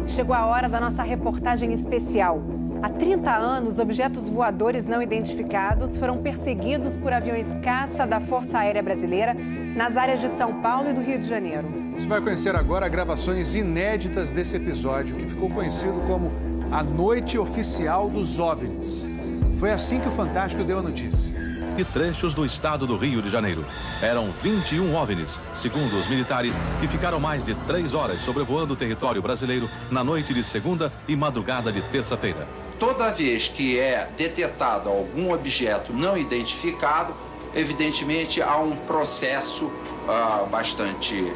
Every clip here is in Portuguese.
Chegou a hora da nossa reportagem especial. Há 30 anos, objetos voadores não identificados foram perseguidos por aviões caça da Força Aérea Brasileira nas áreas de São Paulo e do Rio de Janeiro. Você vai conhecer agora gravações inéditas desse episódio, que ficou conhecido como a Noite Oficial dos OVNIs. Foi assim que o Fantástico deu a notícia. E trechos do estado do Rio de Janeiro. Eram 21 OVNIs, segundo os militares, que ficaram mais de 3 horas sobrevoando o território brasileiro na noite de segunda e madrugada de terça-feira. Toda vez que é detectado algum objeto não identificado, evidentemente há um processo bastante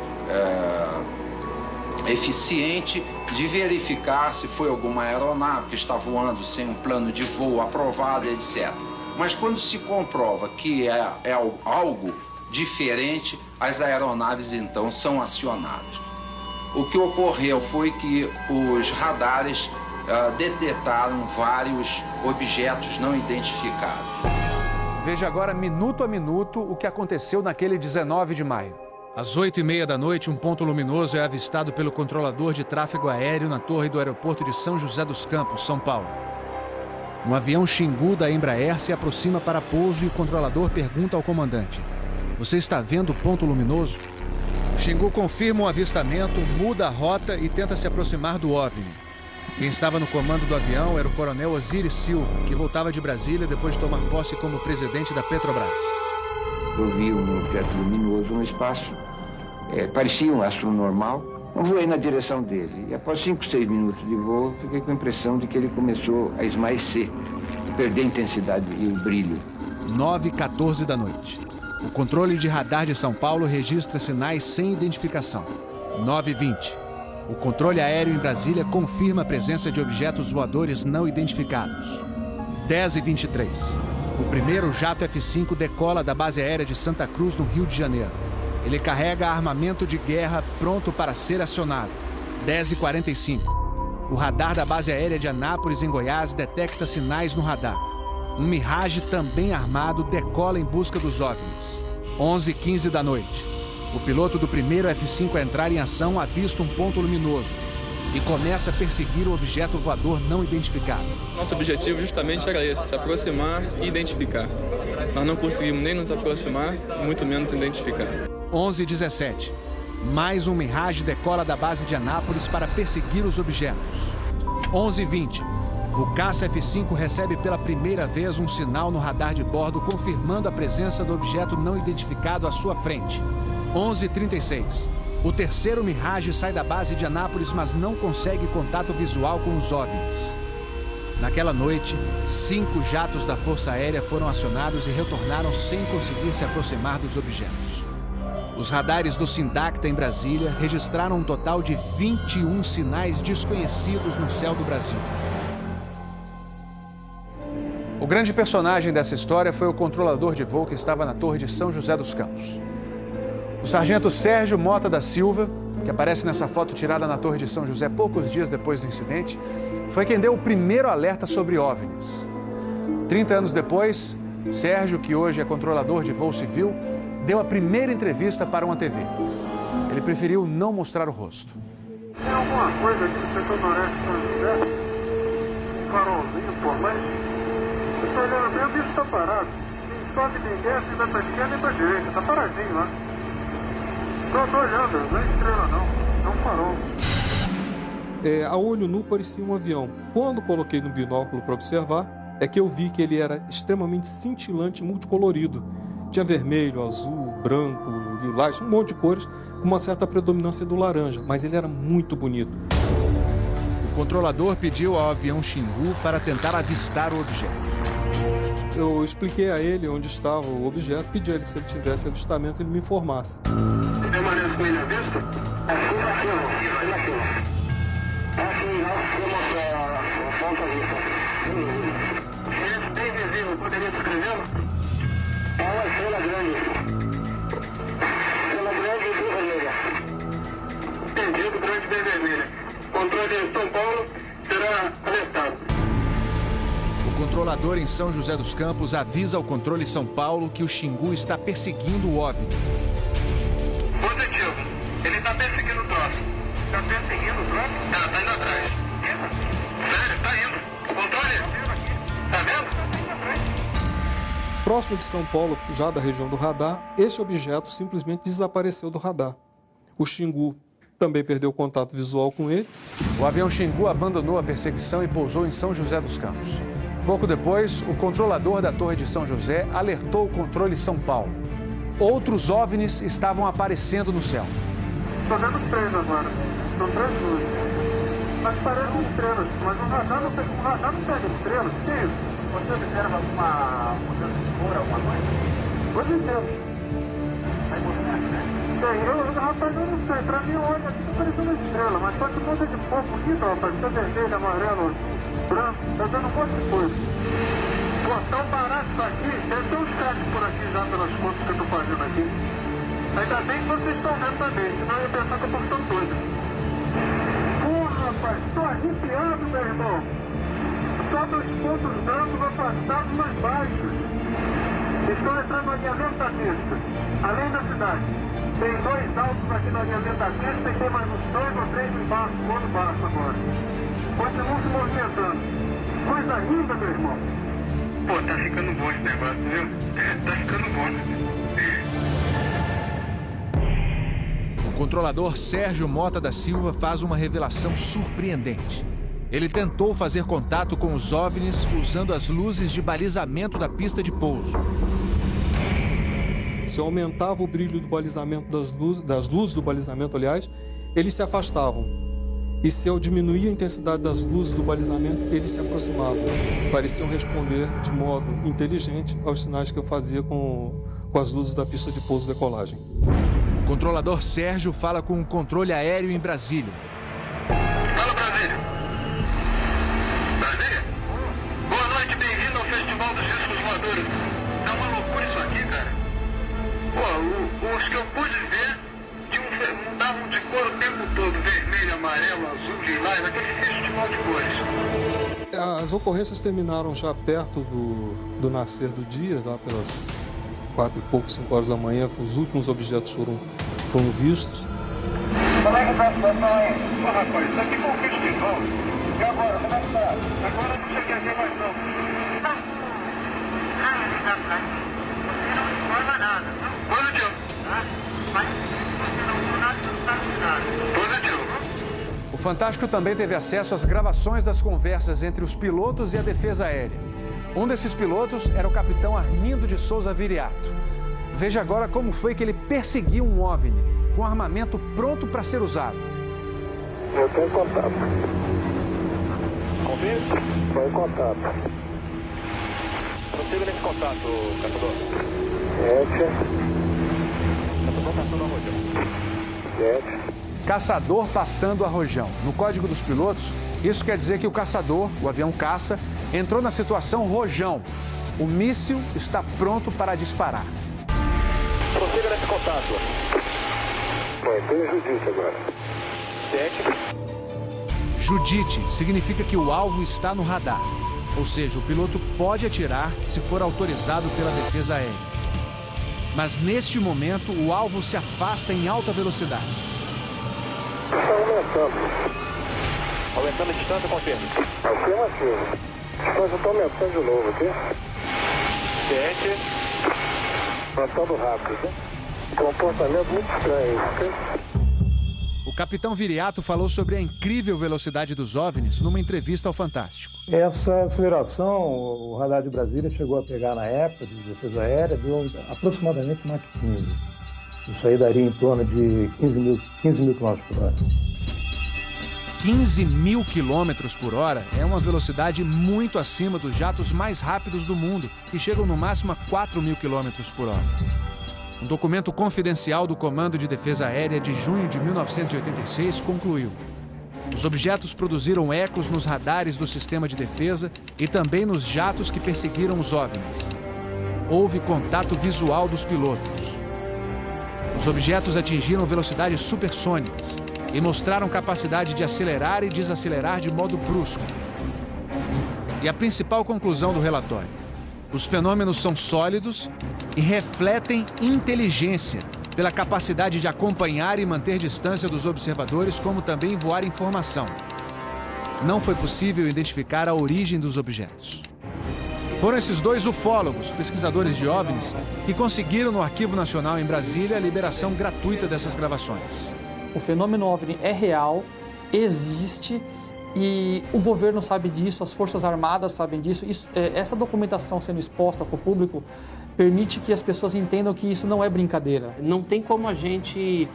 eficiente de verificar se foi alguma aeronave que está voando sem um plano de voo aprovado, etc. Mas quando se comprova que é algo diferente, as aeronaves então são acionadas. O que ocorreu foi que os radares detectaram vários objetos não identificados. Veja agora, minuto a minuto, o que aconteceu naquele 19 de maio. Às 8h30 da noite, um ponto luminoso é avistado pelo controlador de tráfego aéreo na torre do aeroporto de São José dos Campos, São Paulo. Um avião Xingu da Embraer se aproxima para pouso e o controlador pergunta ao comandante: "Você está vendo o ponto luminoso?" O Xingu confirma o avistamento, muda a rota e tenta se aproximar do OVNI. Quem estava no comando do avião era o coronel Osiris Silva, que voltava de Brasília depois de tomar posse como presidente da Petrobras. Eu vi um objeto luminoso no espaço, parecia um astro normal. Eu voei na direção dele e após 5, 6 minutos de voo, fiquei com a impressão de que ele começou a esmaecer, perder a intensidade e o brilho. 9h14 da noite. O controle de radar de São Paulo registra sinais sem identificação. 9h20. O controle aéreo em Brasília confirma a presença de objetos voadores não identificados. 10h23. O primeiro jato F-5 decola da base aérea de Santa Cruz, no Rio de Janeiro. Ele carrega armamento de guerra pronto para ser acionado. 10h45. O radar da base aérea de Anápolis, em Goiás, detecta sinais no radar. Um Mirage também armado decola em busca dos OVNIs. 11h15 da noite. O piloto do primeiro F-5 a entrar em ação avista um ponto luminoso e começa a perseguir o objeto voador não identificado. Nosso objetivo justamente era esse, se aproximar e identificar. Nós não conseguimos nem nos aproximar, muito menos identificar. 11h17. Mais um Mirage decola da base de Anápolis para perseguir os objetos. 11h20. O caça F-5 recebe pela primeira vez um sinal no radar de bordo confirmando a presença do objeto não identificado à sua frente. 11h36. O terceiro Mirage sai da base de Anápolis, mas não consegue contato visual com os OVNIs. Naquela noite, 5 jatos da Força Aérea foram acionados e retornaram sem conseguir se aproximar dos objetos. Os radares do Sindacta em Brasília registraram um total de 21 sinais desconhecidos no céu do Brasil. O grande personagem dessa história foi o controlador de voo que estava na torre de São José dos Campos. O sargento Sérgio Mota da Silva, que aparece nessa foto tirada na torre de São José poucos dias depois do incidente, foi quem deu o primeiro alerta sobre OVNIs. 30 anos depois, Sérgio, que hoje é controlador de voo civil, deu a primeira entrevista para uma TV. Ele preferiu não mostrar o rosto. Tem alguma coisa aqui no setor noreste de São José? Um farolzinho por lá? Eu estou olhando bem, o bicho está parado. Nem sobe, nem desce, nem vai para a esquerda nem para a direita. Está paradinho lá. Estou olhando, não é estrela não. É um farol. A olho nu parecia um avião. Quando coloquei no binóculo para observar, é que eu vi que ele era extremamente cintilante e multicolorido. Tinha vermelho, azul, branco, lilás, um monte de cores, com uma certa predominância do laranja, mas ele era muito bonito. O controlador pediu ao avião Xingu para tentar avistar o objeto. Eu expliquei a ele onde estava o objeto, pedi a ele que se ele tivesse avistamento, ele me informasse. Você permanece com ele à vista? Assim, vou mostrar a foto à vista. Ele é bem visível, poderia descrevê-lo? É uma estrela grande. Estrela grande e vermelha. Entendido, grande e bandeira vermelha. Controle de São Paulo será alertado. O controlador em São José dos Campos avisa ao controle São Paulo que o Xingu está perseguindo o OVNI. Positivo. Ele está perseguindo o troço. Está perseguindo o troço? Tá indo atrás. Sério, tá indo. Controle? Tá vendo? Próximo de São Paulo, já da região do radar, esse objeto simplesmente desapareceu do radar. O Xingu também perdeu contato visual com ele. O avião Xingu abandonou a perseguição e pousou em São José dos Campos. Pouco depois, o controlador da Torre de São José alertou o controle São Paulo. Outros OVNIs estavam aparecendo no céu. Estou vendo 3 agora. São 3 luzes. Mas parecem estrelas. Mas o radar não pega estrelas. O que é isso? Você observa alguma mudança de cor, alguma coisa? Hoje inteiro. Rapaz, eu não sei. Pra mim, olha, aqui tá parecendo estrela. Mas só que muda de cor bonita, rapaz. Tá vermelho, amarelo, azul, branco. Tá dando um monte de coisa. Pô, tão barato isso aqui. Deve ter uns caras por aqui já pelas contas que eu tô fazendo aqui. Ainda bem que vocês estão vendo também. Senão eu ia pensar que eu tô ficando doido. Porra, rapaz. Tô arrepiado, meu irmão. Só 2 pontos brancos afastados mais baixos. Estou entrando na alinhamento da pista, além da cidade. Tem 2 altos aqui na alinhamento da pista e tem mais uns 2 ou 3 embaixo, no baixo agora. Continuam se movimentando. Coisa linda, meu irmão. Pô, tá ficando bom esse negócio, viu? Tá ficando bom. O controlador Sérgio Mota da Silva faz uma revelação surpreendente. Ele tentou fazer contato com os OVNIs usando as luzes de balizamento da pista de pouso. Se eu aumentava o brilho do balizamento das luzes do balizamento, aliás, eles se afastavam. E se eu diminuía a intensidade das luzes do balizamento, eles se aproximavam. Pareciam responder de modo inteligente aos sinais que eu fazia com as luzes da pista de pouso e decolagem. O controlador Sérgio fala com o controle aéreo em Brasília. Fala, Brasília. Brasília? Boa noite, bem-vindo ao Festival dos Discos Voadores. Tá uma loucura isso aqui, cara. Pô, os que eu pude ver mudavam de cor o tempo todo. Vermelho, amarelo, azul, lilás, aquele festival de cores. As ocorrências terminaram já perto do nascer do dia, lá pelas 4 e pouco, 5 horas da manhã. Os últimos objetos foram vistos. Como é que tá a situação aí? Pô, rapaz, isso aqui foi um festival. E agora, como é que tá? Agora não sei o que é mais não. Você não informa nada. Positivo. Mas você não sabe nada. Positivo. O Fantástico também teve acesso às gravações das conversas entre os pilotos e a defesa aérea. Um desses pilotos era o capitão Armindo de Souza Viriato. Veja agora como foi que ele perseguiu um OVNI com armamento pronto para ser usado. Eu tenho contato. Confirme? Foi contato. Prossiga nesse contato, caçador. 7. Caçador passando a Rojão. 7. Caçador passando a Rojão. No código dos pilotos, isso quer dizer que o caçador, o avião caça, entrou na situação Rojão. O míssil está pronto para disparar. Prossiga nesse contato. Bom, tem Judite agora. 7. Judite significa que o alvo está no radar. Ou seja, o piloto pode atirar se for autorizado pela defesa aérea. Mas neste momento, o alvo se afasta em alta velocidade. Está aumentando. Aumentando a distância, confirma. Afirmativo. A distância está aumentando de novo aqui. 7. Aumentando rápido, né? Comportamento muito estranho, ok? O capitão Viriato falou sobre a incrível velocidade dos OVNIs numa entrevista ao Fantástico. Essa aceleração, o radar de Brasília chegou a pegar na época de defesa aérea, deu aproximadamente Mach 15. Isso aí daria em torno de 15 mil km por hora. 15 mil quilômetros por hora é uma velocidade muito acima dos jatos mais rápidos do mundo, que chegam no máximo a 4 mil quilômetros por hora. Um documento confidencial do Comando de Defesa Aérea de junho de 1986 concluiu: os objetos produziram ecos nos radares do sistema de defesa e também nos jatos que perseguiram os OVNIs. Houve contato visual dos pilotos. Os objetos atingiram velocidades supersônicas e mostraram capacidade de acelerar e desacelerar de modo brusco. E a principal conclusão do relatório: os fenômenos são sólidos e refletem inteligência, pela capacidade de acompanhar e manter distância dos observadores, como também voar informação. Não foi possível identificar a origem dos objetos. Foram esses dois ufólogos, pesquisadores de OVNIs, que conseguiram no Arquivo Nacional em Brasília a liberação gratuita dessas gravações. O fenômeno OVNI é real, existe, e o governo sabe disso, as Forças Armadas sabem disso. Essa documentação sendo exposta para o público permite que as pessoas entendam que isso não é brincadeira. Não tem como a gente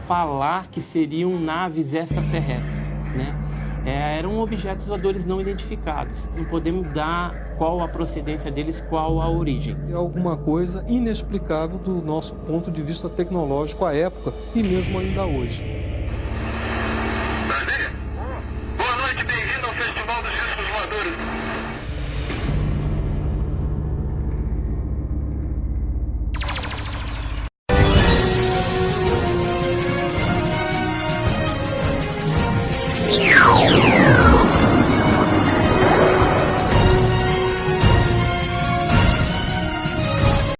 falar que seriam naves extraterrestres, né? Eram objetos voadores não identificados. Não podemos dar qual a procedência deles, qual a origem. É alguma coisa inexplicável do nosso ponto de vista tecnológico à época e mesmo ainda hoje.